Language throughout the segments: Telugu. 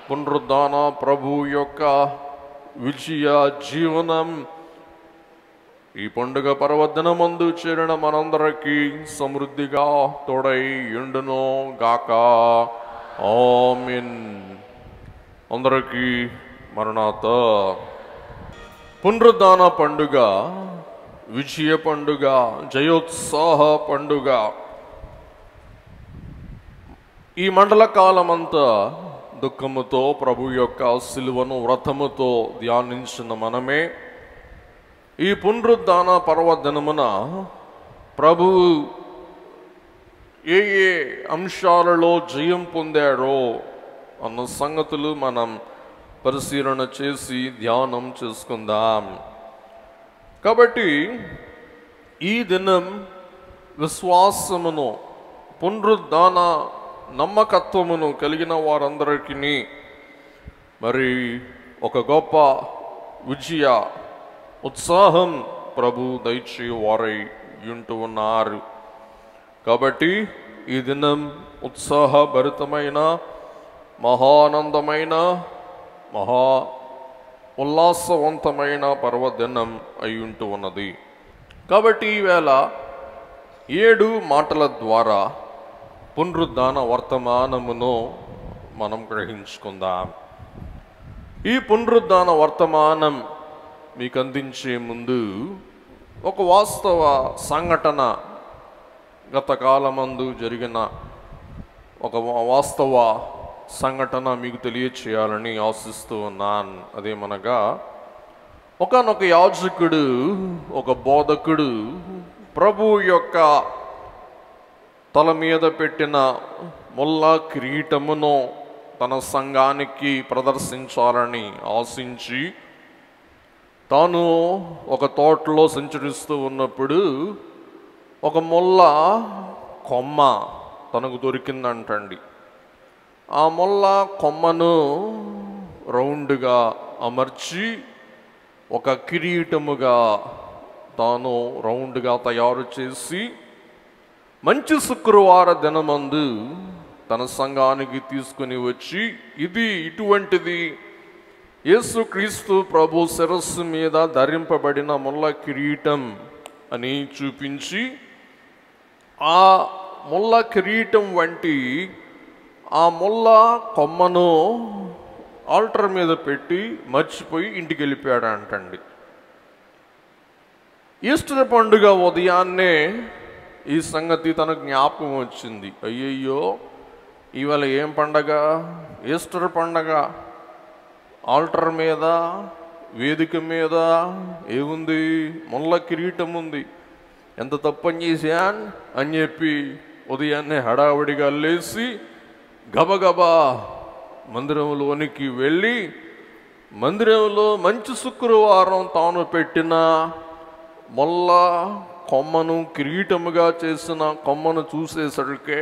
పునరుద్ధాన ప్రభు యొక్క విజయ జీవనం ఈ పండుగ పర్వదినమందు చేరిన మనందరికీ సమృద్ధిగా తోడై యుండును గాక. ఆమేన్. అందరికీ మరణాత. పునరుద్ధాన పండుగ, విజయ పండుగ, జయోత్సాహ పండుగ. ఈ మండల కాలమంతా దుఃఖముతో ప్రభు యొక్క సిలువను వ్రతముతో ధ్యానించిన మనమే ఈ పునరుద్ధాన పర్వదినమున ప్రభువు ఏ ఏ అంశాలలో జయం పొందాడో అన్న సంగతులు మనం పరిశీలన చేసి ధ్యానం చేసుకుందాం. కాబట్టి ఈ దినం విశ్వాసమును, పునరుద్ధాన నమ్మకత్వమును కలిగిన వారందరికీ మరి ఒక గొప్ప విజయ ఉత్సాహం ప్రభు దయచేవారై ఉంటూ ఉన్నారు. కాబట్టి ఈ దినం ఉత్సాహభరితమైన, మహానందమైన, మహా ఉల్లాసవంతమైన పర్వదినం అయి ఉంటూ ఉన్నది. కాబట్టి ఈవేళ 7 మాటల ద్వారా పునరుద్ధాన వర్తమానమును మనం గ్రహించుకుందాం. ఈ పునరుద్ధాన వర్తమానం మీకు అందించే ముందు ఒక వాస్తవ సంఘటన, గత కాలమందు జరిగిన ఒక వాస్తవ సంఘటన మీకు తెలియచేయాలని ఆశిస్తూ ఉన్నాను. అదేమనగా, ఒకానొక యాజకుడు, ఒక బోధకుడు ప్రభు యొక్క తల మీద పెట్టిన ముల్లా కిరీటమును తన సంఘానికి ప్రదర్శించాలని ఆశించి తాను ఒక తోటలో సంచరిస్తూ ఉన్నప్పుడు ఒక ముల్ల కొమ్మ తనకు దొరికిందంటండి. ఆ ముల్ల కొమ్మను రౌండ్గా అమర్చి ఒక కిరీటముగా తాను రౌండ్గా తయారు చేసి మంచి శుక్రవార దినమందు తన సంఘానికి తీసుకుని వచ్చి, ఇది ఇటువంటిది యేసుక్రీస్తు ప్రభు శిరస్సు మీద ధరింపబడిన ముల్ల కిరీటం అని చూపించి, ఆ ముల్ల కిరీటం వంటి ఆ ముల్ల కొమ్మను ఆల్టర్ మీద పెట్టి మర్చిపోయి ఇంటికి వెళ్ళిపోయాడంటండి. ఈస్టర్ పండుగ ఉదయాన్నే ఈ సంగతి తనకు జ్ఞాపకం వచ్చింది. అయ్యయ్యో, ఇవాళ ఏం పండగ? ఈస్టర్ పండగ. ఆల్టర్ మీద, వేదిక మీద ఏముంది? ముల్ల కిరీటం ఉంది. ఎంత తప్పని చేశాన్ అని చెప్పి ఉదయాన్నే హడావుడిగా లేచి గబగబా మందిరంలోనికి వెళ్ళి, మందిరంలో మంచి శుక్రవారం తాను పెట్టిన ముల్ల కొమ్మను, కిరీటముగా చేసిన కొమ్మను చూసేసరికే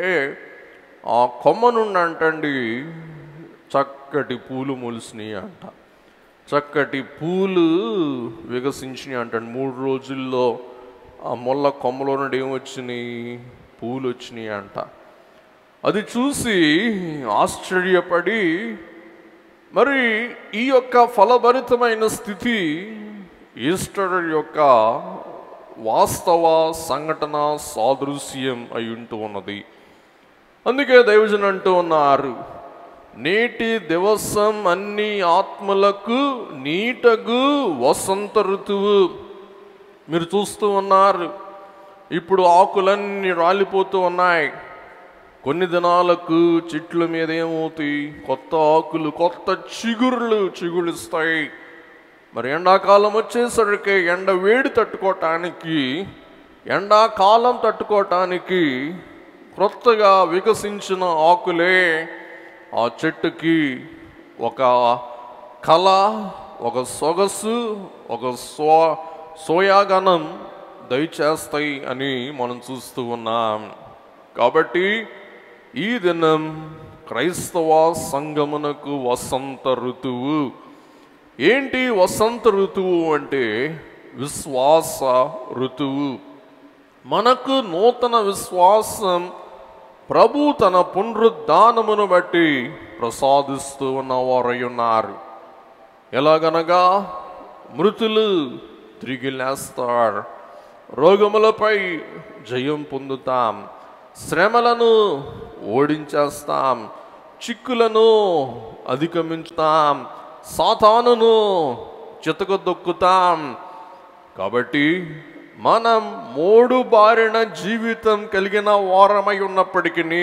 ఆ కొమ్మ నుండి అంటండి చక్కటి పూలు మొలిసినాయి అంట. చక్కటి పూలు వికసించినాయి అంటండి. 3 రోజుల్లో ఆ ముల్ల కొమ్మలో నుండి ఏమొచ్చినాయి? పూలు వచ్చినాయి అంట. అది చూసి ఆశ్చర్యపడి, మరి ఈ యొక్క ఫలభరితమైన స్థితి ఈస్టర్ యొక్క వాస్తవ సంఘటన సాదృశ్యం అయి ఉంటూ ఉన్నది. అందుకే దైవజనులు అంటూ ఉన్నారు, నేటి దివసం అన్ని ఆత్మలకు నీటగు వసంత ఋతువు. మీరు చూస్తూ ఉన్నారు, ఇప్పుడు ఆకులన్నీ రాలిపోతూ ఉన్నాయి. కొన్ని దినాలకు చెట్ల మీద ఏమవుతాయి? కొత్త ఆకులు, కొత్త చిగురులిస్తాయి. మరి ఎండాకాలం వచ్చేసరికి ఎండ వేడి తట్టుకోవటానికి, ఎండాకాలం తట్టుకోవటానికి క్రొత్తగా వికసించిన ఆకులే ఆ చెట్టుకి ఒక కళ, ఒక సొగసు, ఒక సోయాగనం దయచేస్తాయి అని మనం చూస్తూ ఉన్నాం. కాబట్టి ఈ దినం క్రైస్తవ సంఘమునకు వసంత ఋతువు. ఏంటి వసంత ఋతువు అంటే? విశ్వాస ఋతువు. మనకు నూతన విశ్వాసం ప్రభు తన పునరుద్ధానమును బట్టి ప్రసాదిస్తూ ఉన్నవారై ఉన్నారు. ఎలాగనగా మృతులు తిరిగి లేస్తారు, రోగములపై జయం పొందుతాం, శ్రమలను ఓడించేస్తాం, చిక్కులను అధిగమించుతాం, సాతానును చితకదొక్కుతాం. కాబట్టి మనం మోడు బారిన జీవితం కలిగిన వారమై ఉన్నప్పటికీ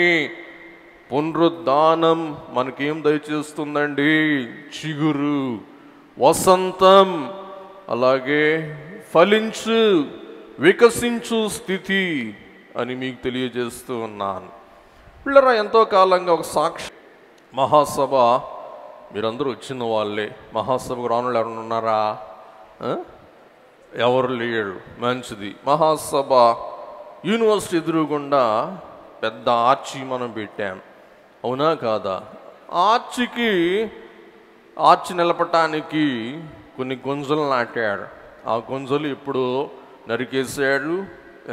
పునరుద్ధానం మనకేం దయచేస్తుందండి? చిగురు, వసంతం, అలాగే ఫలించు, వికసించు స్థితి అని మీకు తెలియజేస్తూ ఉన్నాను. పిల్లరా, ఎంతో కాలంగా ఒక సాక్షి మహాసభ, మీరందరూ వచ్చిన వాళ్ళే. మహాసభకు రానులు ఎవరైనా ఉన్నారా? ఎవరు లేరు. మంచిది. మహాసభ యూనివర్సిటీ ఎదురుగుండా పెద్ద ఆర్చి మనం పెట్టాం, అవునా కాదా? ఆర్చి నిలపటానికి కొన్ని గుంజలు నాటాడు. ఆ గుంజలు ఇప్పుడు నరికేసాడు.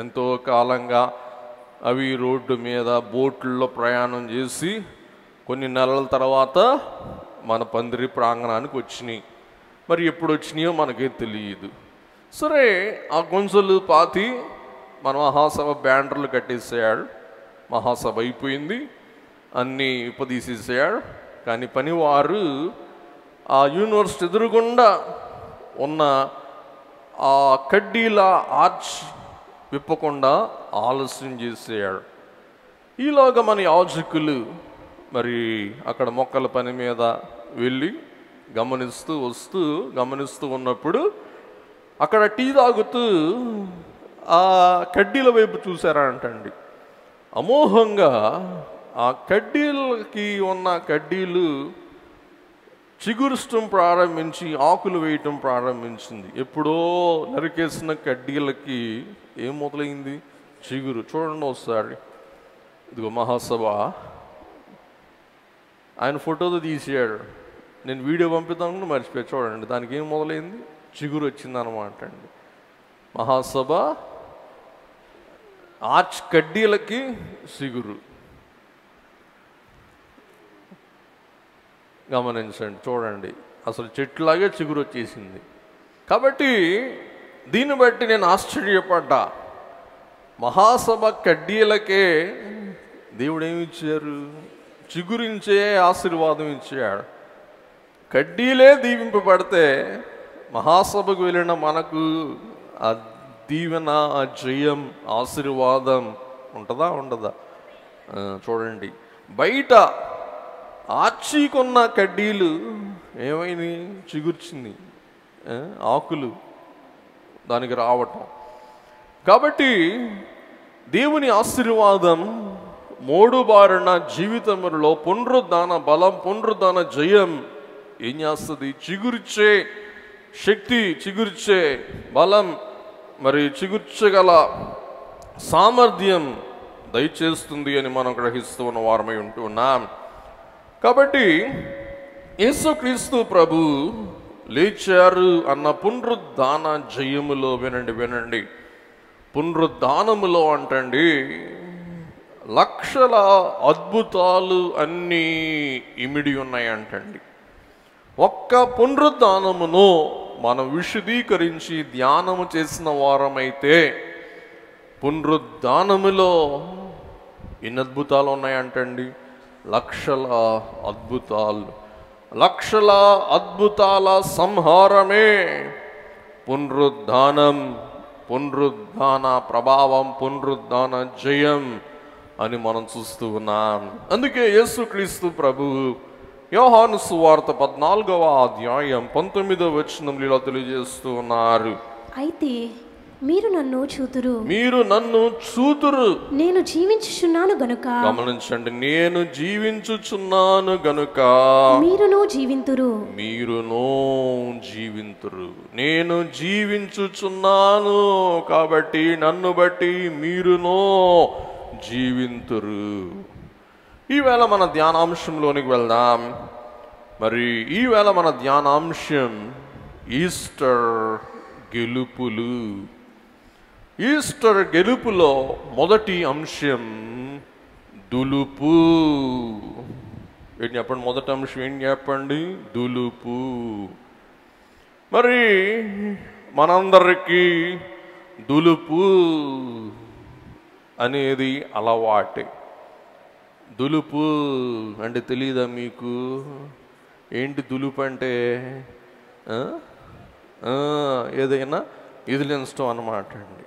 ఎంతో కాలంగా అవి రోడ్డు మీద బోట్లలో ప్రయాణం చేసి కొన్ని నెలల తర్వాత మన పందిరి ప్రాంగణానికి వచ్చినాయి. మరి ఎప్పుడు వచ్చినాయో మనకే తెలియదు. సరే, ఆ గుంజలు పాతి మన మహాసభ బ్యానర్లు కట్టేసాడు. మహాసభ అయిపోయింది, అన్నీ ఉపదీసేసాడు. కానీ పనివారు ఆ యూనివర్సిటీ ఎదురుగుండా ఉన్న ఆ కడ్డీల ఆర్చ్ విప్పకుండా ఆలస్యం చేసాడు. ఈలోగా మన యాజకులు మరి అక్కడ మొక్కల పని మీద వెళ్ళి గమనిస్తూ ఉన్నప్పుడు అక్కడ టీ తాగుతూ ఆ కడ్డీల వైపు చూశారంటండి. అమోఘంగా ఆ కడ్డీలకి ఉన్న కడ్డీలు చిగురుష్టం ప్రారంభించి ఆకులు వేయటం ప్రారంభించింది. ఎప్పుడో నరికేసిన కడ్డీలకి ఏం మొదలైంది? చిగురు. చూడండి ఒకసారి. ఇదిగో మహాసభ, ఆయన ఫోటోతో తీసాడు. నేను వీడియో పంపిద్దామని మర్చిపోయి, చూడండి దానికి ఏం మొదలైంది? చిగురు వచ్చిందనమాట అండి. మహాసభ ఆర్చ్ కడ్డీలకి చిగురు. గమనించండి, చూడండి, అసలు చెట్లాగే చిగురు వచ్చేసింది. కాబట్టి దీన్ని బట్టి నేను ఆశ్చర్యపడ్డా. మహాసభ కడ్డీలకే దేవుడు ఏమి ఇచ్చారు? చిగురించే ఆశీర్వాదం ఇచ్చాడు. కడ్డీలే దీవింపబడితే మహాసభకు వెళ్ళిన మనకు ఆ దీవెన, ఆ జయం, ఆశీర్వాదం ఉంటుందా ఉండదా? చూడండి, బయట ఆర్చీకున్న కడ్డీలు ఏమైంది? చిగుర్చింది, ఆకులు దానికి రావటం. కాబట్టి దేవుని ఆశీర్వాదం మోడు బారిన జీవితంలో పునరుద్ధాన బలం, పునరుద్ధాన జయం ఏం చేస్తుంది? చిగుర్చే శక్తి, చిగుర్చే బలం, మరి చిగుర్చగల సామర్థ్యం దయచేస్తుంది అని మనం గ్రహిస్తూ ఉన్న వారమై ఉంటున్నాం. కాబట్టి యేసుక్రీస్తు ప్రభు లేచారు అన్న పునరుద్ధాన జయములో వినండి, పునరుద్ధానములో అంటండి లక్షల అద్భుతాలు అన్నీ ఇమిడి ఉన్నాయంటండి. ఒక్క పునరుద్ధానమును మనం విశదీకరించి ధ్యానము చేసిన వారమైతే పునరుద్ధానములో ఎన్ని అద్భుతాలు ఉన్నాయంటండి? లక్షల అద్భుతాలు. లక్షల అద్భుతాల సంహారమే పునరుద్ధానం, పునరుద్ధాన ప్రభావం, పునరుద్ధాన జయం అని మనం చూస్తూ ఉన్నాం. అందుకే యేసుక్రీస్తు ప్రభు యోహాను సువార్త 14వ అధ్యాయం 19వ వచనంలో ఇలా తెలియజేస్తూ ఉన్నారు. అయితే మీరు నన్ను చూతురు, నేను జీవించుచున్నాను గనుక. గమనించండి, నేను జీవించుచున్నాను గనుక మీరును జీవింతురు. నేను జీవించుచున్నాను కాబట్టి నన్ను బట్టి మీరునో జీవింతురు. ఈవేళ మన ధ్యానాంశంలోనికి వెళ్దాం. మరి ఈవేళ మన ధ్యానాంశం ఈస్టర్ గెలుపులు. ఈస్టర్ గెలుపులో మొదటి అంశం దులుపు. ఏం చెప్పండి, మొదటి అంశం ఏం చెప్పండి? దులుపు. మరి మనందరికీ దులుపు అనేది అలవాటే. దులుపు అంటే తెలియదా మీకు? ఏంటి దులుపు అంటే? ఏదైనా ఇదిలించడం అన్నమాట అండి.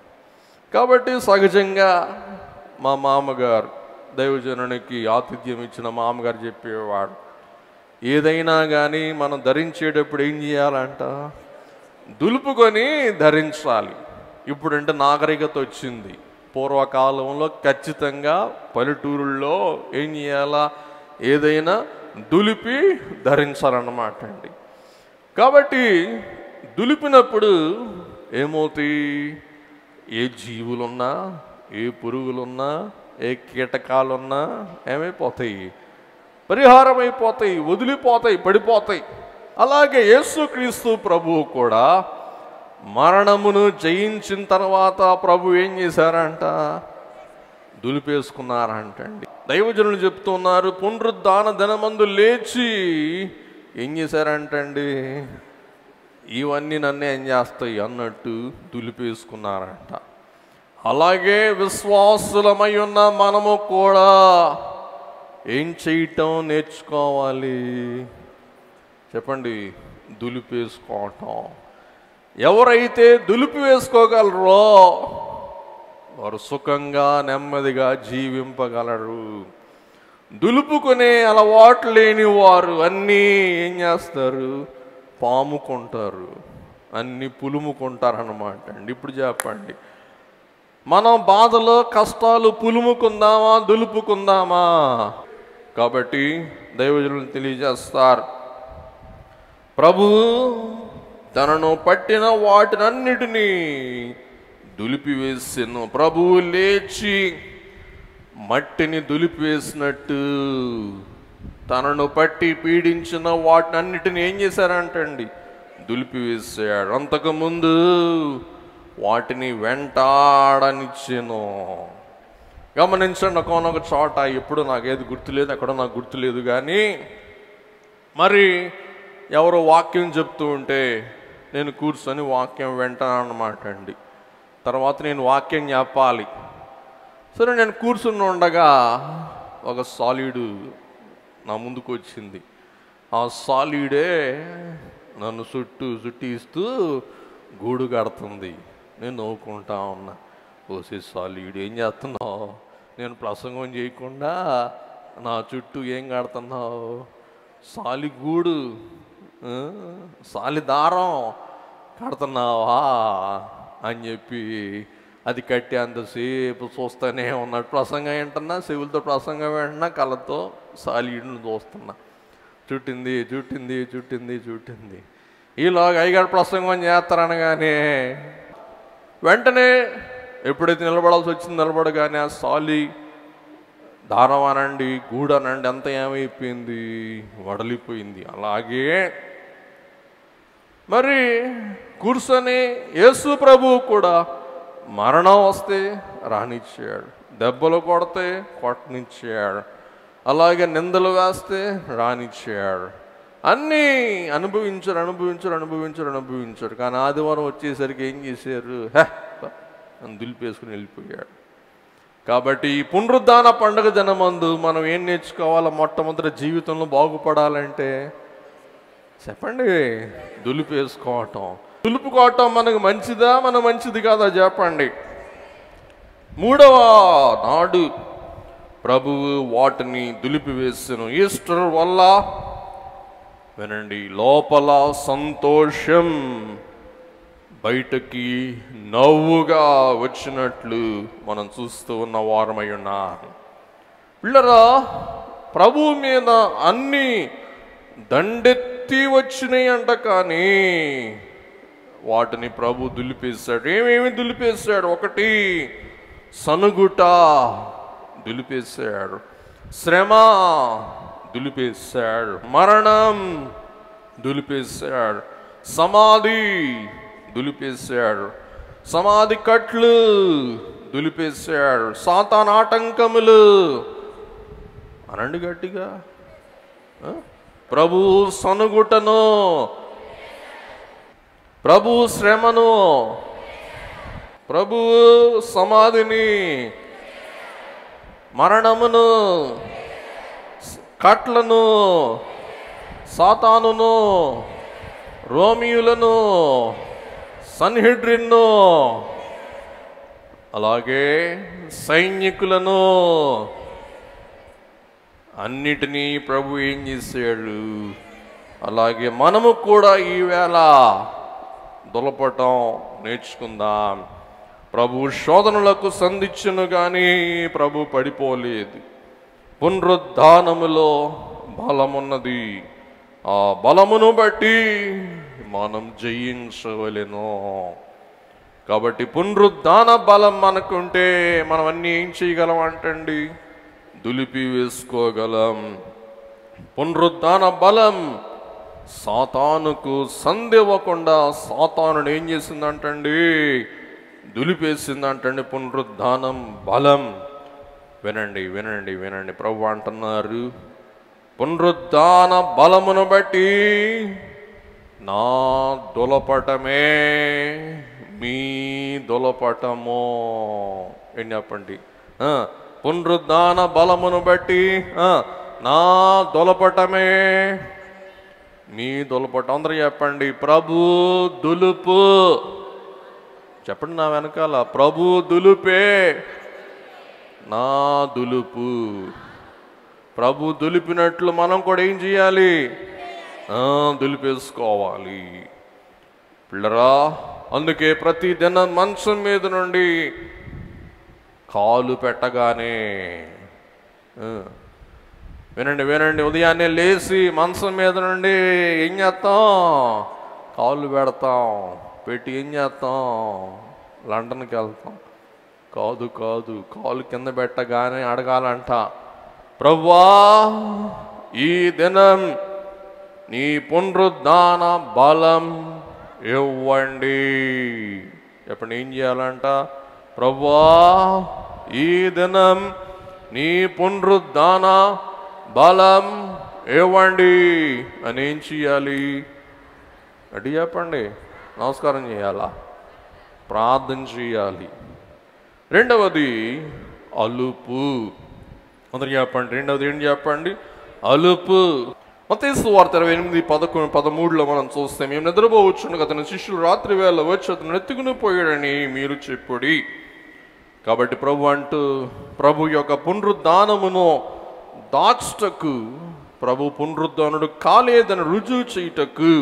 కాబట్టి సహజంగా మా మామగారు, దైవజనునికి ఆతిథ్యం ఇచ్చిన మామగారు చెప్పేవాడు, ఏదైనా కానీ మనం ధరించేటప్పుడు ఏం చేయాలంట? దులుపుకొని ధరించాలి. ఇప్పుడంటే నాగరికత వచ్చింది. పూర్వకాలంలో ఖచ్చితంగా పల్లెటూరుల్లో ఏం చేయాలా? ఏదైనా దులిపి ధరించాలన్నమాట అండి. కాబట్టి దులిపినప్పుడు ఏమవుతాయి? ఏ జీవులున్నా, ఏ పురుగులున్నా, ఏ కీటకాలున్నా ఏమైపోతాయి? పరిహారం అయిపోతాయి, వదిలిపోతాయి, పడిపోతాయి. అలాగే యేసుక్రీస్తు ప్రభువు కూడా మరణమును జయించిన తర్వాత ప్రభు ఏం చేశారంట? దులిపేసుకున్నారంటండి. దైవజనులు చెప్తున్నారు, పునరుద్ధాన దినమందు లేచి ఏం చేశారంటండి? ఇవన్నీ నన్ను ఏం చేస్తాయి అన్నట్టు దులిపేసుకున్నారంట. అలాగే విశ్వాసులమై ఉన్న మనము కూడా ఏం చేయటం నేర్చుకోవాలి? చెప్పండి, దులిపేసుకోవటం. ఎవరైతే దులిపి వేసుకోగలరో వారు సుఖంగా నెమ్మదిగా జీవింపగలరు. దులుపుకునే అలవాటు లేని వారు అన్నీ ఏం చేస్తారు? పాముకుంటారు, అన్నీ పులుముకుంటారు అన్నమాట అండి. ఇప్పుడు చెప్పండి, మనం బాధలో కష్టాలు పులుముకుందామా, దులుపుకుందామా? కాబట్టి దైవజనులు తెలియజేస్తారు, ప్రభువు తనను పట్టిన వాటినన్నిటినీ దులిపివేసెను. ప్రభువు లేచి మట్టిని దులిపివేసినట్టు తనను పట్టి పీడించిన వాటినన్నిటిని ఏం చేశారంటండి? దులిపివేసాడు. అంతకుముందు వాటిని వెంటాడనిచ్చెను. గమనించండి, ఒకనొక చోట, ఎప్పుడు నాకేది గుర్తులేదు, అక్కడ నాకు గుర్తులేదు, కానీ మరి ఎవరో వాక్యం చెప్తూ ఉంటే నేను కూర్చొని వాక్యం వింటాను అన్నమాట అండి. తర్వాత నేను వాక్యం చెప్పాలి. సరే, నేను కూర్చుని ఉండగా ఒక సాలీడు నా ముందుకు వచ్చింది. ఆ సాలీడే నన్ను చుట్టిస్తూ గూడు కడుతుంది. నేను నవ్వుకుంటా ఉన్నా, ఓసే సాలీడు ఏం చేస్తున్నావు? నేను ప్రసంగం చేయకుండా నా చుట్టూ ఏం కడుతున్నావు? సాలిగూడు, సాలిదారం కడుతున్నావా అని చెప్పి అది కట్టి అంతసేపు చూస్తూనే ఉన్నాడు. ప్రసంగం వింటున్నా, చెవులతో ప్రసంగం వింటున్నా, కళ్ళతో సాలీడును చూస్తున్నా. చుట్టింది చుట్టింది చుట్టింది చుట్టింది. ఈలోగా అయ్యగారు ప్రసంగం చేస్తారనగానే వెంటనే ఎప్పుడైతే నిలబడాల్సి వచ్చింది నిలబడగానే ఆ సాలి దారం అనండి, గూడు అనండి, అంత ఏమైపోయింది? వడలిపోయింది. అలాగే మరి కూర్చొని యేసు ప్రభువు కూడా మరణం వస్తే రానిచ్చాడు, దెబ్బలు కొడితే కొట్టనిచ్చాడు, అలాగే నిందలు వేస్తే రానిచ్చాడు. అన్నీ అనుభవించారు. కానీ ఆదివారం వచ్చేసరికి ఏం చేశారు? దులిపేసుకుని వెళ్ళిపోయాడు. కాబట్టి ఈ పునరుద్ధాన పండుగ దినమందు మనం ఏం నేర్చుకోవాలో? మొట్టమొదటి జీవితంలో బాగుపడాలంటే చెప్పండి, దులిపేసుకోవటం. దులుపుకోవటం మనకు మంచిదా, మన మంచిది కాదా చెప్పండి. మూడవ నాడు ప్రభువు వాటిని దులిపివేసెను. ఈస్టర్ వల్ల వినండి, లోపల సంతోషం బయటకి నవ్వుగా వచ్చినట్లు మనం చూస్తూ ఉన్న వారమై ఉన్నారు. పిల్లరా, ప్రభువు మీద అన్ని దండెత్తి వచ్చినాయి అంట, కానీ వాటిని ప్రభు దులిపేశాడు. ఏమేమి దులిపేశాడు? ఒకటి, సనుగుట దులిపేశాడు, శ్రమ దులిపేశాడు, మరణం దులిపేశాడు, సమాధి దులిపేశాడు, సమాధి కట్లు దులిపేశాడు, సాతాను ఆటంకములు అనండి గట్టిగా ప్రభు సనుగుటను, ప్రభు శ్రమను, ప్రభు సమాధిని, మరణమును, కట్లను, సాతానును, రోమియులను, సన్హెడ్రిన్ను, అలాగే సైనికులను అన్నిటినీ ప్రభు ఏం చేశాడు? అలాగే మనము కూడా ఈవేళ దులపటం నేర్చుకుందాం. ప్రభు శోధనలకు సంధించును కానీ ప్రభు పడిపోలేదు. పునరుద్ధానములో బలమున్నది. ఆ బలమును బట్టి మనం జయించవలెను. కాబట్టి పునరుద్ధాన బలం మనకుంటే మనం అన్నీ ఏం చేయగలం అంటండి? దులిపి వేసుకోగలం. పునరుద్ధాన బలం సాతానుకు సందేవకుండా సాతానుడు ఏం చేసిందంటండి? దులిపేసిందంటండి. పునరుద్ధానం బలం. వినండి వినండి వినండి, ప్రభు అంటున్నారు, పునరుద్ధాన బలమును బట్టి నా దులపటమే మీ దులపటము. ఏం చెప్పండి? పునరుద్ధాన బలమును బట్టి నా దులపటమే మీ దులపటం. అందరూ చెప్పండి, ప్రభు దులుపు. చెప్పండి నా వెనకాల, ప్రభు దులుపే నా దులుపు. ప్రభు దులిపినట్లు మనం కూడా ఏం చేయాలి? దులిపేసుకోవాలి పిల్లరా. అందుకే ప్రతి దినం మంచం మీద నుండి కాలు పెట్టగానే వినండి వినండి, ఉదయాన్నే లేచి మంచం మీద నుండి ఏం చేస్తాం? కాళ్ళు పెడతాం. పెట్టి ఏం చేస్తాం? లండన్కి వెళ్తాం. కాదు కాదు, కాలు కింద పెట్టగానే అడగాలంట, ప్రభువా ఈ దినం నీ పునరుద్ధాన బలం ఇవ్వండి. చెప్పండి, ఏం చేయాలంట? ప్రభువా ఈ దినం నీ పునరుద్ధాన బలం ఇవ్వండి అని ఏం చేయాలి? అడి చెప్పండి. నమస్కారం చేయాలా? ప్రార్థన చేయాలి. రెండవది అలుపు. అందరు చెప్పండి, రెండవది ఏంటి చెప్పండి? అలుపు. మత్తయి సువార్త 28:13 మనం చూస్తే, మేము నిద్రపోవచ్చును, అతని శిష్యులు రాత్రి వేళ వచ్చి అతను ఎత్తుకుని పోయాడని మీరు చెప్పుడి. కాబట్టి ప్రభు యొక్క పునరుద్ధానమును దాచుటకు, ప్రభు పునరుద్ధానుడు కాలేదని రుజువు చేయుటకు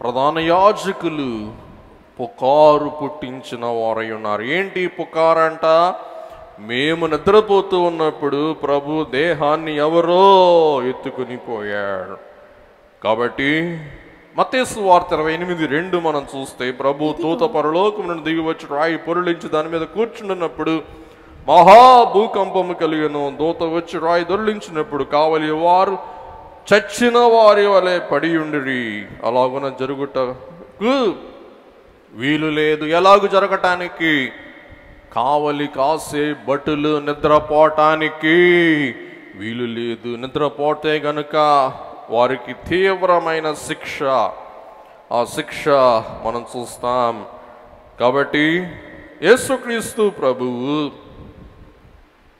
ప్రధాన యాజకులు పుకారు పుట్టించిన వారై ఉన్నారు. ఏంటి పుకారంట? మేము నిద్రపోతూ ఉన్నప్పుడు ప్రభు దేహాన్ని ఎవరో ఎత్తుకుని పోయాడు. కాబట్టి మత్తయి సువార్త 28:2 మనం చూస్తే, ప్రభు దూత పరలోకం నుండి దిగి వచ్చి రాయి పొరలించి దాని మీద కూర్చుంటున్నప్పుడు మహాభూకంపము కలిగను. దూత వచ్చి రాయి దొర్లించినప్పుడు కావలి వారు చచ్చిన వారి వలె పడి ఉండిరి. అలాగున జరుగుటకు వీలు లేదు. ఎలాగు జరగటానికి? కావలి కాసే భటులు నిద్రపోవటానికి వీలు లేదు. నిద్రపోతే గనుక వారికి తీవ్రమైన శిక్ష. ఆ శిక్ష మనం చూస్తాం. కాబట్టి యేసుక్రీస్తు ప్రభువు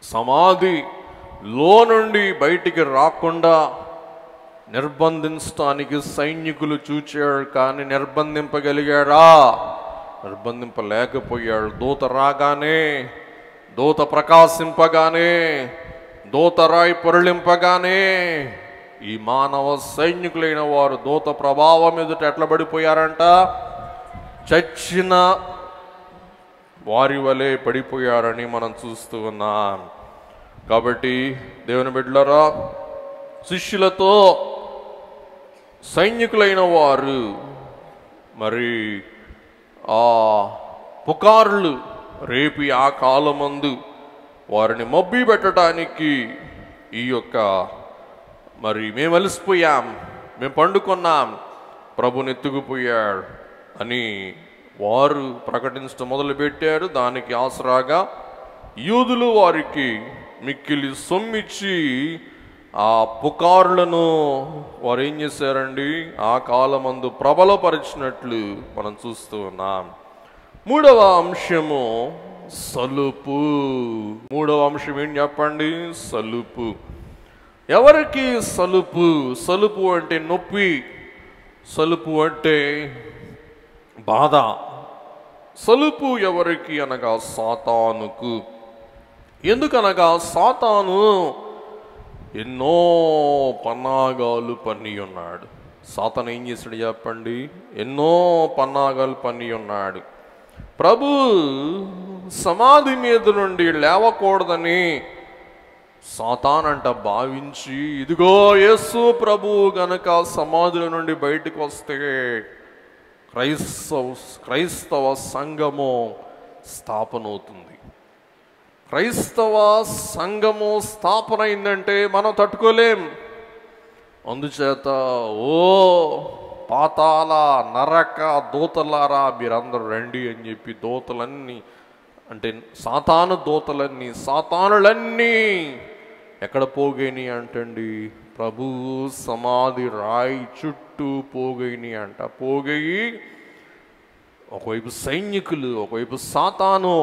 సమాధిలో నుండి బయటికి రాకుండా నిర్బంధించడానికి సైనికులు చూచాడు, కానీ నిర్బంధింపగలిగాడా? నిర్బంధింపలేకపోయాడు. దూత రాగానే, దూత ప్రకాశింపగానే, దూత రాయి పొరలింపగానే ఈ మానవ సైనికులైన వారు దూత ప్రభావం ఎదుట ఎట్లా పడిపోయారంట? చచ్చిన వారి వలె పడిపోయారని మనం చూస్తూ ఉన్నాం. కాబట్టి దేవుని బిడ్డలారా, శిష్యులతో సైనికులైన వారు మరి ఆ పుకార్లు రేపి ఆ కాలమందు వారిని మబ్బి పెట్టడానికి ఈ యొక్క మరి మేము అలసిపోయాం, మేము పండుకున్నాం, ప్రభుని ఎత్తుకుపోయాడు అని వారు ప్రకటించడం మొదలుపెట్టారు. దానికి ఆసరాగా యూదులు వారికి మిక్కిలి సొమ్మిచ్చి ఆ పుకారులను వారు ఏం చేశారండి? ఆ కాలమందు ప్రబలపరిచినట్లు మనం చూస్తూ ఉన్నాం. మూడవ అంశము సలుపు. మూడవ అంశం ఏం చెప్పండి? సలుపు. ఎవరికి సలుపు? సలుపు అంటే నొప్పి, సలుపు అంటే బాధ. సలుపు ఎవరికి అనగా సాతానుకు. ఎందుకనగా సాతాను ఎన్నో పన్నాగాలు పన్ని ఉన్నాడు. సాతాను ఏం చేశాడు చెప్పండి? ఎన్నో పన్నాగాలు పన్ని ఉన్నాడు. ప్రభు సమాధి మీద నుండి లేవకూడదని సాతానంట భావించి, ఇదిగో యేసు ప్రభు గనక సమాధుల నుండి బయటకు వస్తే క్రైస్తవ సంఘము స్థాపన అవుతుంది. క్రైస్తవ సంఘము స్థాపన అయిందంటే మనం తట్టుకోలేం. అందుచేత ఓ పాతాళ నరక దూతలారా మీరందరూ రండి అని చెప్పి దూతలన్నీ, అంటే సాతాను దూతలన్నీ, సాతానులన్నీ ఎక్కడ పోగైని అంటండి? ప్రభు సమాధి రాయి చుట్టూ పోగైని అంట. పోగయి ఒకవైపు సైనికులు, ఒకవైపు సాతాను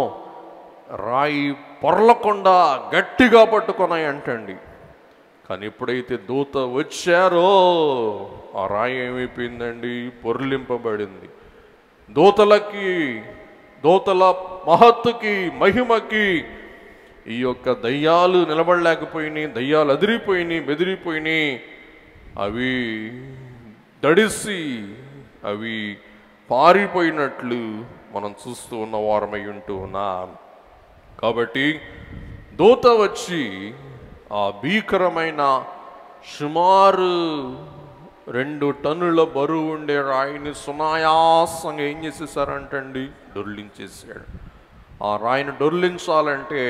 రాయి పొరలకుండా గట్టిగా పట్టుకున్నాయి అంటండి. కానీ ఎప్పుడైతే దూత వచ్చారో ఆ రాయి ఏమైపోయిందండి? పొర్లింపబడింది. దూతల మహత్తుకి, మహిమకి ఈ యొక్క దయ్యాలు నిలబడలేకపోయినాయి, దయ్యాలు అదిరిపోయినాయి, బెదిరిపోయినాయి. అవి దడిసి అవి పారిపోయినట్లు మనం చూస్తూ ఉన్న వారమై ఉంటూ ఉన్నాం. కాబట్టి దూత వచ్చి ఆ భీకరమైన సుమారు 2 టన్నుల బరువు ఉండే రాయిని సునాయాసంగా ఏం చేసేసారంటండి? దొర్లించేసాడు. ఆ రాయిని దొర్లించాలంటే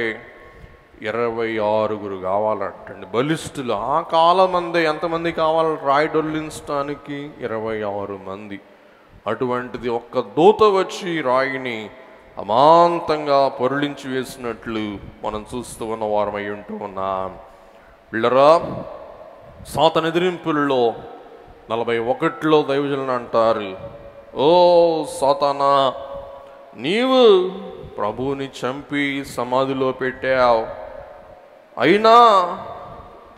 26 కావాలంటండి, బలిష్ఠులు. ఆ కాలం అందే ఎంతమంది కావాలి రాయి దొర్లించడానికి? 26 మంది. అటువంటిది ఒక్క దూత వచ్చి రాయిని అమాంతంగా పొరలించి వేసినట్లు మనం చూస్తూ ఉన్న వారమై ఉంటూ ఉన్నాం. పిల్లరా, సాతాను ఎదిరింపుల్లో 41లో దైవజనులు అంటారు, ఓ సాతానా, నీవు ప్రభువుని చంపి సమాధిలో పెట్టావు, అయినా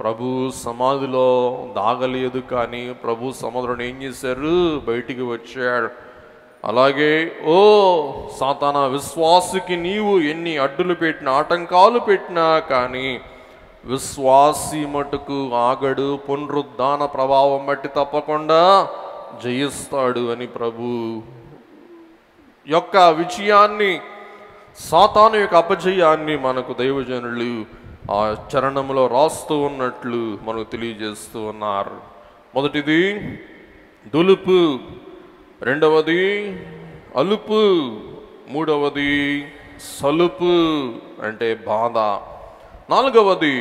ప్రభు సమాధిలో దాగలేదు, కానీ ప్రభు సమాధిలో ఏం చేశారు? బయటికి వచ్చాడు. అలాగే ఓ సాతానా విశ్వాసికి నీవు ఎన్ని అడ్డులు పెట్టినా, ఆటంకాలు పెట్టినా కానీ విశ్వాసి మటుకు ఆగడు, పునరుద్ధాన ప్రభావం బట్టి తప్పకుండా జయిస్తాడు అని ప్రభు యొక్క విజయాన్ని, సాతాను యొక్క అపజయాన్ని మనకు దైవజనులు ఆ చరణంలో రాస్తూ ఉన్నట్లు మనకు తెలియజేస్తూ ఉన్నారు. మొదటిది దులుపు, రెండవది అలుపు, మూడవది సలుపు అంటే బాధ, నాలుగవది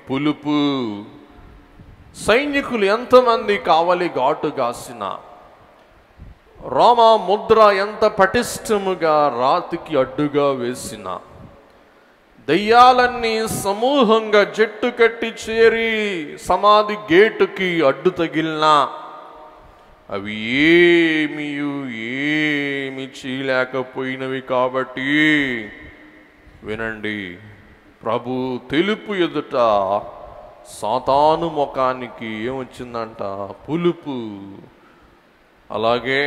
పులుపు. సైనికులు ఎంతమంది కావలి ఘాటు కాసిన, రోమా ముద్ర ఎంత పటిష్టముగా రాతికి అడ్డుగా వేసిన, దయ్యాలన్నీ సమూహంగా జట్టు కట్టి చేరి సమాధి గేటుకి అడ్డు తగిలినా అవి ఏమి చేయలేకపోయినవి. కాబట్టి వినండి, ప్రభు తెలుపు ఎదుట సాతాను ముఖానికి ఏమొచ్చిందంట? పులుపు. అలాగే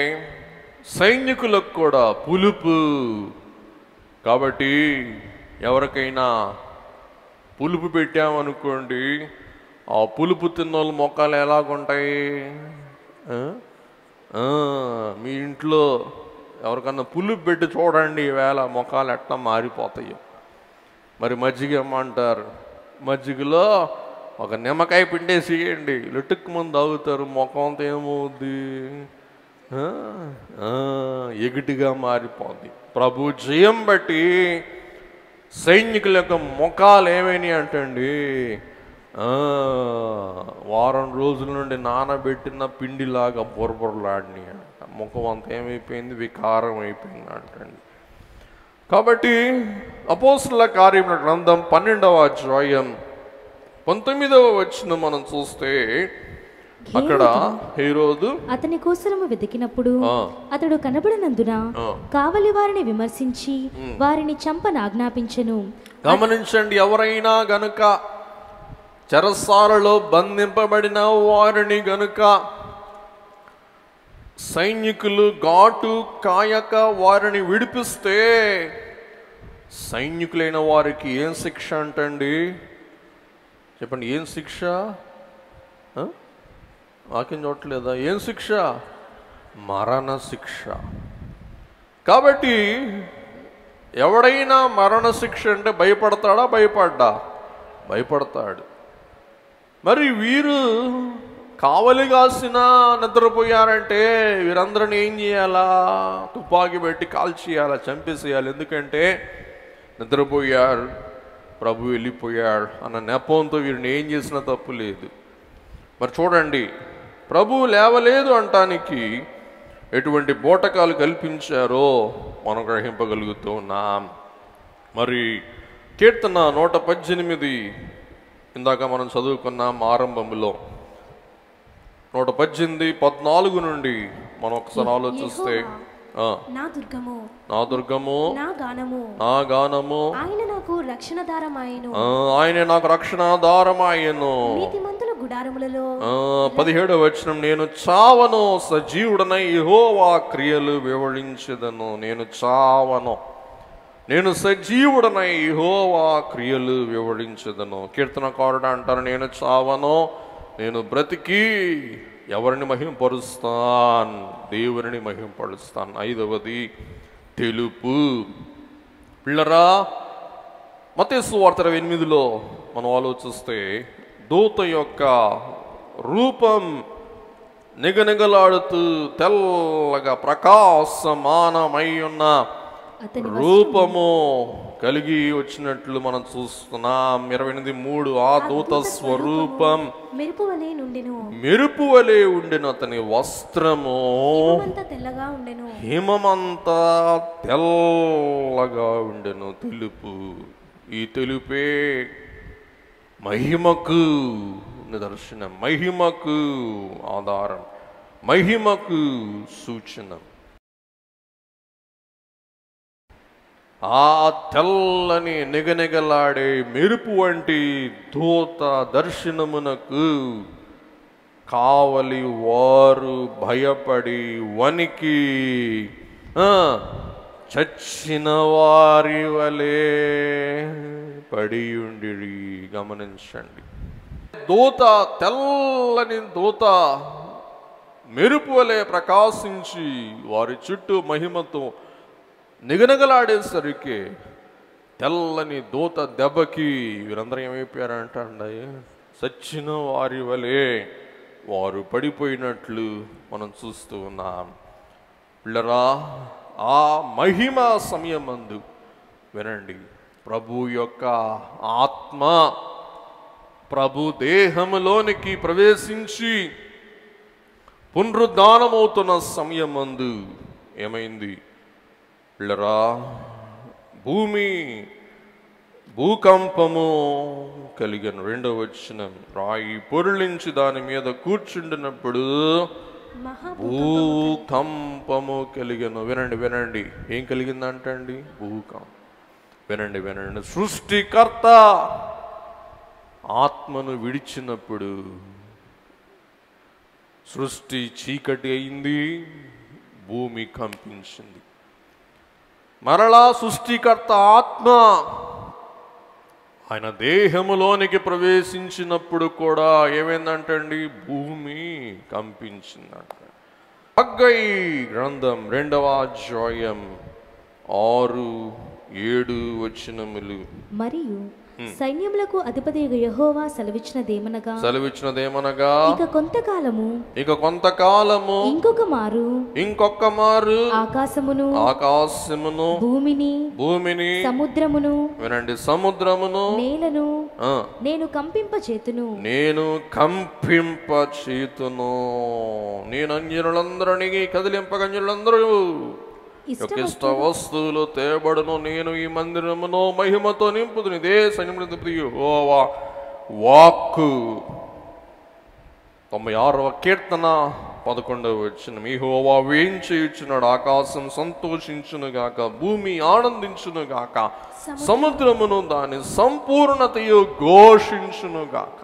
సైనికులకు కూడా పులుపు. కాబట్టి ఎవరికైనా పులుపు పెట్టామనుకోండి, ఆ పులుపు తిన్నోళ్ళ మొక్కలు ఎలాగుంటాయి? మీ ఇంట్లో ఎవరికన్నా పులుపు పెట్టి చూడండి, ఈవేళ మొక్కలు ఎట్లా మారిపోతాయో. మరి మజ్జిగ ఇమ్మంటారు, మజ్జిగలో ఒక నిమ్మకాయ పిండేసి ఇవ్వండి, లిటుక్కు ముందు తాగుతారు, ముఖం అంతా ఏమవుద్ది? ఎగిటిగా మారిపోద్ది. ప్రభు జయం బట్టి సైనికుల యొక్క ముఖాలు ఏమైనాయి అంటండి? వారం రోజుల నుండి నానబెట్టిన పిండిలాగా బొరబొరలాడినాయి అంట. ముఖం అంతా ఏమైపోయింది? వికారం అయిపోయింది అంటండి. కాబట్టి అపోస్తుల కార్యముల గ్రంథం 12వ అధ్యాయం 19వ వచనం మనం చూస్తే అక్కడ హేరోదు అతని కోసము వెతికినప్పుడు అతడు కనబడనందున కావలి వారిని విమర్శించి వారిని చంపనాజ్ఞాపించెను. గమనించండి, ఎవరైనా గనుక చెరసాలలో బంధింపబడిన వారిని గనుక సైనికులు ఘాటు కాయక వారిని విడిపిస్తే సైనికులైన వారికి ఏం శిక్ష అంటండి? చెప్పండి, ఏం శిక్ష? వాక్యం చూడట్లేదా? ఏం శిక్ష? మరణ శిక్ష. కాబట్టి ఎవడైనా మరణ శిక్ష అంటే భయపడతాడా? భయపడతాడు. మరి వీరు కావలి కాసిన నిద్రపోయారంటే వీరందరిని ఏం చేయాలా? తుపాకీ పెట్టి కాల్చేయాలా, చంపేసేయాలి. ఎందుకంటే నిద్రపోయారు, ప్రభు వెళ్ళిపోయాడు అన్న నెపంతో వీరిని ఏం చేసినా తప్పు లేదు. మరి చూడండి, ప్రభు లేవలేదు అంటానికి ఎటువంటి బోటకాలు కల్పించారో మనం గ్రహింపగలుగుతూ ఉన్నాం. మరి కీర్తన 118 ఇందాక మనం చదువుకున్నాం ఆరంభంలో. 118, 14 నుండి మనం ఒకసారి ఆలోచిస్తే, నా దుర్గము, నా దుర్గము, నా గానము, నా గానము, ఆయన నాకు రక్షణాధారమాయెను, ఆయన నాకు రక్షణాధారమాయెను. నీతిమంతుల గుడారములలో 17వ వచనం, నేను చావను, సజీవుడనై యెహోవా క్రియలు వివరించెదను. నేను సజీవుడనై యెహోవా క్రియలు వివరించెదను. కీర్తనకారుడు అంటారు, నేను చావను, నేను బ్రతికి ఎవరిని మహింపరుస్తాను? దేవుని మహింపరుస్తాను. 5వది తెలుపు. పిల్లరా, మత్తయి సువార్త 28లో మనం ఆలోచిస్తే దూత యొక్క రూపం నిగనిగలాడుతూ తెల్లగా ప్రకాశమానమై ఉన్న రూపము కలిగి వచ్చినట్లు మనం చూస్తున్నాం. 28:3 ఆ దూత స్వరూపం మెరుపు వలె ఉండెను, అతని వస్త్రము హిమమంతా తెల్లగా ఉండెను. తెలుపు. ఈ తెలుపే మహిమకు నిదర్శనం, మహిమకు ఆధారం, మహిమకు సూచన. ఆ తెల్లని నిగనిగలాడే మెరుపు వంటి దూత దర్శనమునకు కావలి వారు భయపడి వణికి చచ్చిన వారి వలె పడి ఉండిరి. గమనించండి, దూత, తెల్లని దూత మెరుపు వలె ప్రకాశించి వారి చుట్టూ మహిమతో నిగనగలాడేసరికి తెల్లని దూత దెబ్బకి వీరందరూ ఏమైపోయారంటే చచ్చిన వారి వలె వారు పడిపోయినట్లు మనం చూస్తూ ఉన్నాం. పిల్లరా, ఆ మహిమ సమయమందు వినండి, ప్రభు యొక్క ఆత్మ ప్రభు దేహములోనికి ప్రవేశించి పునరుద్ధానమవుతున్న సమయమందు ఏమైంది? పిల్లరా, భూకంపము కలిగను. 2వ వచనం, రాయి పొర్లించి దాని మీద కూర్చుండినప్పుడు భూకంపము కలిగను. వినండి, ఏం కలిగిందంటండి? భూకంపం. వినండి, సృష్టికర్త ఆత్మను విడిచినప్పుడు సృష్టి చీకటి అయింది, భూమి కంపించింది. మరలా సృష్టికర్త ఆత్మ ఆయన దేహములోనికి ప్రవేశించినప్పుడు కూడా ఏమైందంటండి? భూమి కంపించిందంట. హగ్గై గ్రంథం 2వ అధ్యాయం 6-7 వచనములు. మరియు సైన్యములకు అధిపతి యెహోవా సెలవిచ్చినదేమనగా ఇక కొంతకాలము ఇంకొక మారు ఆకాశమును భూమిని సముద్రమును నేను కంపింపచేతును. నేను అన్యులందరినీ కదిలింపగన్యులందరూ ఇష్ట వస్తువులు తేబడును. నేను ఈ మందిరమును మహిమతో నింపుదును. ఇదే సైన్యముల యెహోవా వాక్కు. 96వ కీర్తన 11వ వచనం, యెహోవా వేంచేయుచున్నాడు, ఆకాశం సంతోషించునుగాక, భూమి ఆనందించునుగాక, సముద్రమును దాని సంపూర్ణతయు ఘోషించునుగాక.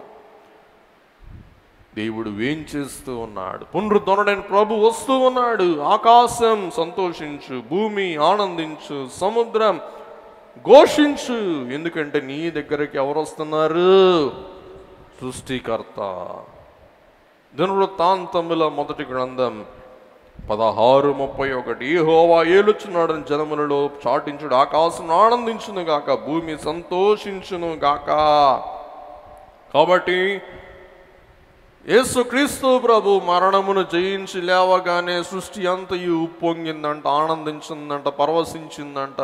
దేవుడు వేంచేస్తూ ఉన్నాడు, పునరుద్ధరణుడైన ప్రభు వస్తూ ఉన్నాడు. ఆకాశం సంతోషించు, భూమి ఆనందించు, సముద్రం ఘోషించు. ఎందుకంటే నీ దగ్గరికి ఎవరు వస్తున్నారు? సృష్టికర్త. దినవృత్తాంతముల మొదటి గ్రంథం 16:31, యెహోవా ఏలుచున్నాడని జనములలో చాటించుడు, ఆకాశం ఆనందించును గాక, భూమి సంతోషించును గాక. కాబట్టి యేసుక్రీస్తు ప్రభు మరణమును జయించి లేవగానే సృష్టి అంతయు ఉప్పొంగిందంట, ఆనందించిందంట, పరవశించిందంట,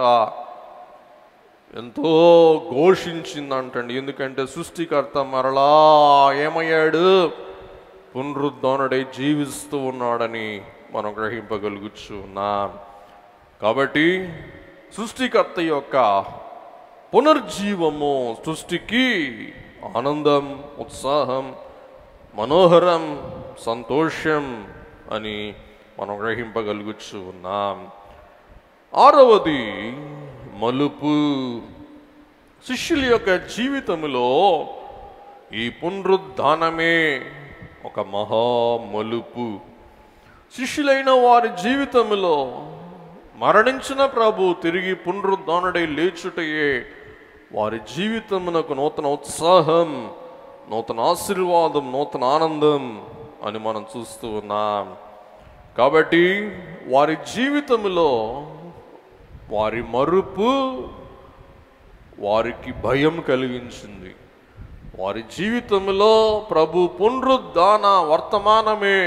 ఎంతో ఘోషించిందంటండి. ఎందుకంటే సృష్టికర్త మరలా ఏమయ్యాడు? పునరుద్ధరణుడై జీవిస్తూ ఉన్నాడని మనం గ్రహింపగలుగుచు ఉన్నాం. కాబట్టి సృష్టికర్త యొక్క పునర్జీవము సృష్టికి ఆనందం, ఉత్సాహం, మనోహరం, సంతోషం అని మనం గ్రహింపగలుగుచు ఉన్నాం. 6వది మలుపు. శిష్యుల యొక్క జీవితంలో ఈ పునరుద్ధానమే ఒక మహామలుపు. శిష్యులైన వారి జీవితంలో మరణించిన ప్రభు తిరిగి పునరుద్ధానుడై లేచుటయే వారి జీవితమునకు నూతన ఉత్సాహం, నూతన ఆశీర్వాదం, నూతన ఆనందం అని మనం చూస్తూ ఉన్నాం. కాబట్టి వారి జీవితంలో వారి మరుపు వారికి భయం కలిగించింది. వారి జీవితంలో ప్రభు పునరుద్ధాన వర్తమానమే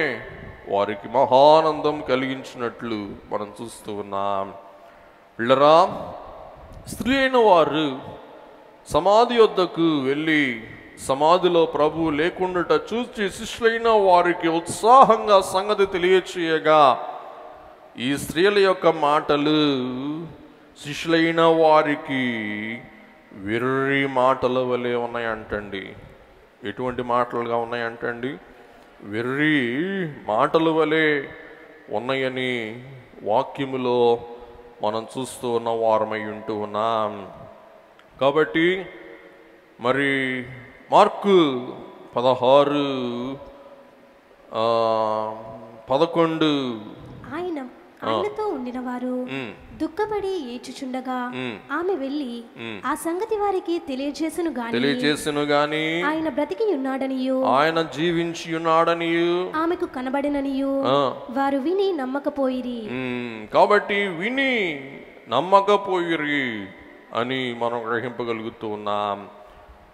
వారికి మహానందం కలిగించినట్లు మనం చూస్తూ ఉన్నాం. పిల్లరా, స్త్రీ అయిన వారు సమాధి వద్దకు వెళ్ళి సమాధిలో ప్రభు లేకుండాట చూసి శిష్యులైన వారికి ఉత్సాహంగా సంగతి తెలియచేయగా, ఈ స్త్రీల యొక్క మాటలు శిష్యులైన వారికి వెర్రి మాటల వలె ఉన్నాయంటండి. ఎటువంటి మాటలుగా ఉన్నాయంటండి? వెర్రి మాటల వలె ఉన్నాయని వాక్యములో మనం చూస్తూ ఉన్న వారమై ఉంటూ ఉన్నాం. కాబట్టి మరి మార్కు 16:11 ఆయనతో ఉండిన వారు దుఃఖపడి ఏడ్చుచుండగా ఆమె వెళ్ళి ఆ సంగతి వారికి తెలియజేసెను గాని ఆయన బ్రతికి ఉన్నాడనియు ఆయన జీవించి ఉన్నాడనియు ఆమెకు కనబడిననియు వారు విని నమ్మకపోయిరి. కాబట్టి విని నమ్మకపోయిరి అని మనం గ్రహింపగలుగుతూ ఉన్నాం.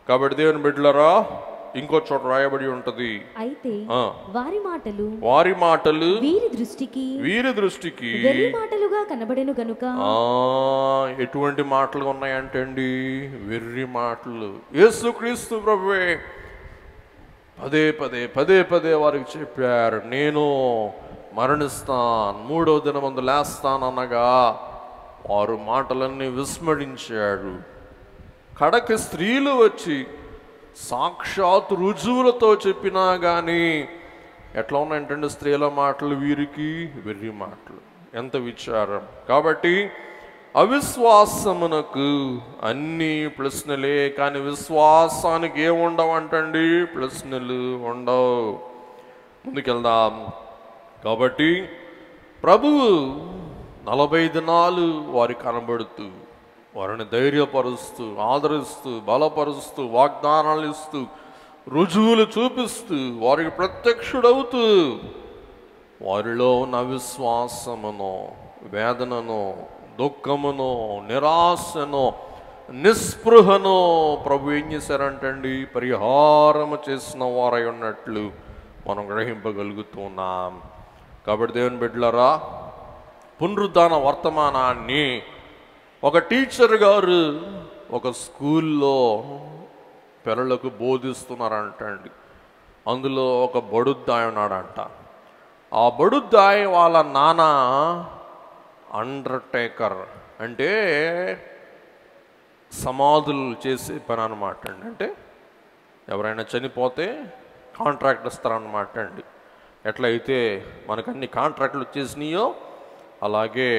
కాబట్టి దేవుని బిడ్డలారా, ఇంకో చోట రాయబడి ఉంటది, అయితే వారి మాటలు వీరి దృష్టికి వెర్రి మాటలుగా కనబడెను గనుక. ఎటువంటి మాటలు ఉన్నాయంటండి? వెర్రి మాటలు. యేసుక్రీస్తు ప్రభువే పదే పదే వారికి చెప్పారు, నేను మరణిస్తాను, 3వ దినమందు లేస్తాననగా వారు మాటలన్నీ విస్మరించారు. కడకి స్త్రీలు వచ్చి సాక్షాత్ రుజువులతో చెప్పినా కానీ ఎట్లా ఉన్నాయంటే స్త్రీల మాటలు వీరికి వెర్రి మాటలు. ఎంత విచారం. కాబట్టి అవిశ్వాసమునకు అన్ని ప్రశ్నలే, కానీ విశ్వాసానికి ఏముండవు అంటండి? ప్రశ్నలు ఉండవు. ముందుకెళ్దాం. కాబట్టి ప్రభువు 40 దినాలు వారికి కనబడుతూ వారిని ధైర్యపరుస్తూ, ఆదరిస్తూ, బలపరుస్తూ, వాగ్దానాలు ఇస్తూ, రుజువులు చూపిస్తూ, వారికి ప్రత్యక్షుడవుతూ వారిలో ఉన్న అవిశ్వాసమును, వేదనను, దుఃఖమును, నిరాశను, నిస్పృహను ప్రభు ఏం చేశారంటండి? పరిహారము చేసిన వారై ఉన్నట్లు మనం గ్రహింపగలుగుతున్నాం. కాబట్టి దేవుని బిడ్డలారా, పునరుద్ధాన వర్తమానాన్ని ఒక టీచర్ గారు ఒక స్కూల్లో పిల్లలకు బోధిస్తున్నారంటండి. అందులో ఒక బడుద్దాయి ఉన్నాడంట. ఆ బడుద్దాయి వాళ్ళ నాన్న అండర్టేకర్, అంటే సమాధులు చేసే పని అనమాట అండి. అంటే ఎవరైనా చనిపోతే కాంట్రాక్ట్ ఇస్తారన్నమాట అండి. ఎట్లయితే మనకన్ని కాంట్రాక్ట్లు వచ్చేసినాయో అలాగే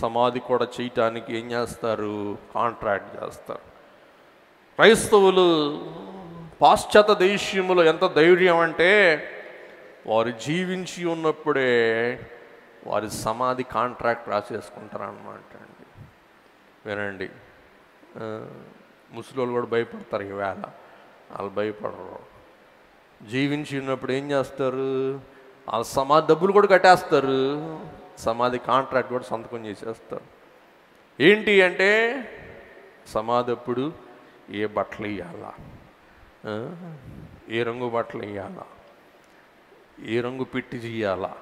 సమాధి కూడా చేయటానికి ఏం చేస్తారు? కాంట్రాక్ట్ చేస్తారు. క్రైస్తవులు పాశ్చాత్య దేశములో ఎంత ధైర్యం అంటే వారు జీవించి ఉన్నప్పుడే వారి సమాధి కాంట్రాక్ట్ రాసేసుకుంటారు అన్నమాట అండి. వినండి, ముసలోళ్ళు కూడా భయపడతారు. ఈవేళ వాళ్ళు భయపడరు. జీవించి ఉన్నప్పుడు ఏం చేస్తారు? వాళ్ళ సమాధి డబ్బులు కూడా కట్టేస్తారు, సమాధి కాంట్రాక్ట్ కూడా సంతకం చేసేస్తారు. ఏంటి అంటే సమాధి అప్పుడు ఏ బట్టలు ఇవ్వాలా, ఏ రంగు బట్టలు ఇవ్వాలా, ఏ రంగు పెట్టి చేయాలా,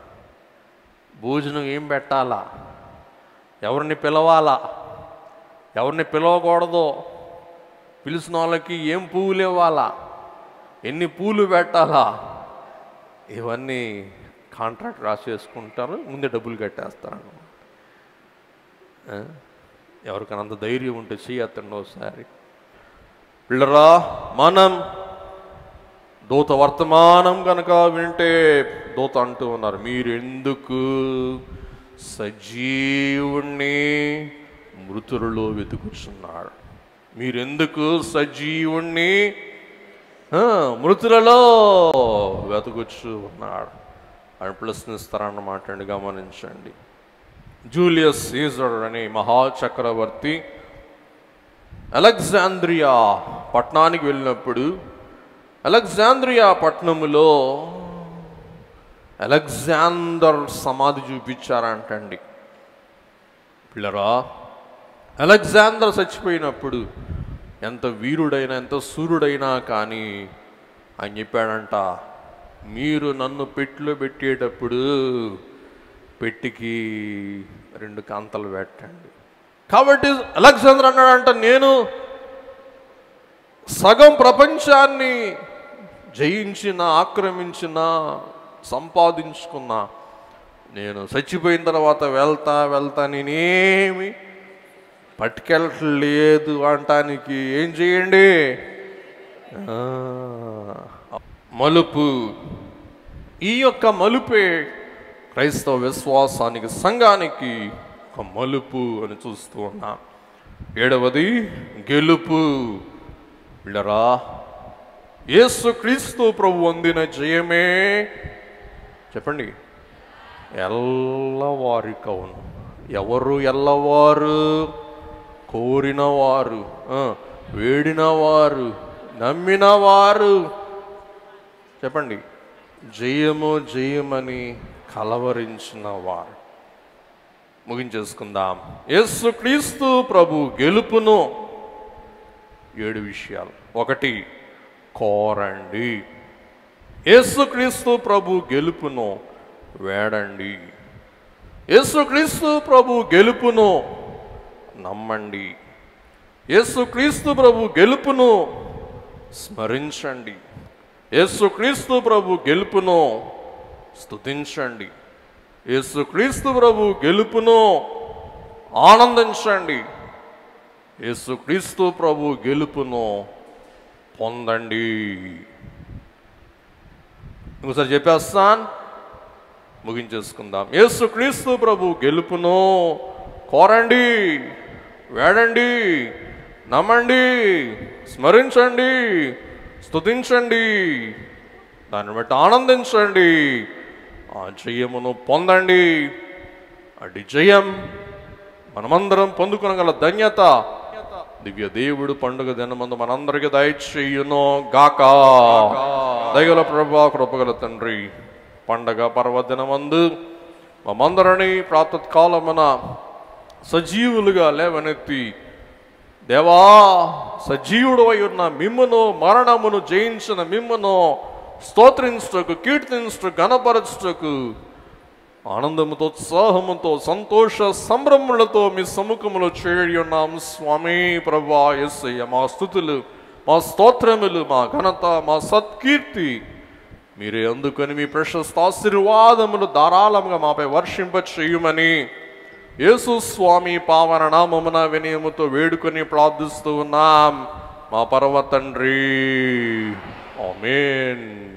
భోజనం ఏం పెట్టాలా, ఎవరిని పిలవాలా, ఎవరిని పిలవకూడదో, పిలిచిన వాళ్ళకి ఏం పువ్వులు ఇవ్వాలా, ఎన్ని పూలు పెట్టాలా, ఇవన్నీ కాంట్రాక్ట్ రాసేసుకుంటారు, ముందే డబ్బులు కట్టేస్తారు అన్నమాట. ఎవరికైనా అంత ధైర్యం ఉంటే చేయొద్దండి ఒకసారి. పిల్లరా, మనం దూత వర్తమానం కనుక వింటే దూత అంటూ ఉన్నారు, మీరెందుకు సజీవుణ్ణి మృతులలో వెతుకుచున్నారు? మీరెందుకు సజీవుణ్ణి మృతులలో వెతుకుచు ఉన్నాడు అని ప్రశ్నిస్తారన్నమాట అండి. గమనించండి. జూలియస్ సీజర్ అనే మహాచక్రవర్తి అలెగ్జాంద్రియా పట్టణానికి వెళ్ళినప్పుడు అలెగ్జాంద్రియా పట్టణములో అలెగ్జాండర్ సమాధి చూపించారంటండి. పిల్లరా, అలెగ్జాండర్ చచ్చిపోయినప్పుడు ఎంత వీరుడైనా ఎంత సూర్యుడైనా కానీ ఆయన చెప్పాడంట, మీరు నన్ను పెట్టిలో పెట్టేటప్పుడు పెట్టికి 2 కాంతలు పెట్టండి. కాబట్టి అలెగ్జాండర్ అన్నాడంట, నేను సగం ప్రపంచాన్ని జయించిన, ఆక్రమించిన, సంపాదించుకున్నా, నేను చచ్చిపోయిన తర్వాత వెళ్తా నేనేమి పట్టుకెళ్ళట్లేదు అంటానికి ఏం చేయండి? మలుపు. ఈ యొక్క మలుపే క్రైస్తవ విశ్వాసానికి, సంఘానికి ఒక మలుపు అని చూస్తూ ఉన్నా. 7వది గెలుపు. పిల్లరా, యేసుక్రీస్తు ప్రభు అందిన జయమే చెప్పండి ఎల్లవారి కవును. ఎవరు ఎల్లవారు? కోరినవారు, వేడినవారు, నమ్మినవారు. చెప్పండి, జయము జయమని కలవరించిన వారు. ముగించేసుకుందాం. యేసుక్రీస్తు ప్రభు గెలుపును 7 విషయాలు. 1, కోరండి. యేసుక్రీస్తు ప్రభు గెలుపును వేడండి. యేసుక్రీస్తు ప్రభు గెలుపును నమ్మండి. యేసుక్రీస్తు ప్రభు గెలుపును స్మరించండి. యేసుక్రీస్తు ప్రభు గెలుపును స్తుతించండి. యేసుక్రీస్తు ప్రభు గెలుపును ఆనందించండి. యేసుక్రీస్తు ప్రభు గెలుపును పొందండి. ఇంకోసారి చెప్పేస్తాను, ముగించేసుకుందాం. యేసుక్రీస్తు ప్రభు గెలుపును కోరండి, వేడండి, నమ్మండి, స్మరించండి, స్తుతించండి, దాన్ని బట్టి ఆనందించండి, ఆ జయమును పొందండి. అటు జయం మనమందరం పొందుకొనగల ధన్యత దివ్య దేవుడు పండుగ దినమందు మనందరికీ దయచేయును గాక. దయగల ప్రభువా, కృపగల తండ్రి, పండగ పర్వదినమందు మమందరినీ ప్రాతకాలమున సజీవులుగా లేవనెత్తి, దేవా, సజీవుడు అయి ఉన్న మిమ్మును, మరణమును జయించిన మిమ్మును స్తోత్రించుటకు, కీర్తించుటకు, గణపరచుటకు ఆనందముతో, ఉత్సాహముతో, సంతోష సంభ్రములతో మీ సముఖములో చేరి ఉన్నాము స్వామి. ప్రభువా యేసయ్య, మా స్తుతులు, మా స్తోత్రములు, మా ఘనత, మా సత్కీర్తి మీరే అందుకొని మీ ప్రశస్త ఆశీర్వాదములు ధారాళంగా మాపై వర్షింప చేయుమని యేసు స్వామి పావన నామమున వినయముతో వేడుకొని ప్రార్థిస్తూ ఉన్నాం. మా పరమ తండ్రి. ఆమేన్.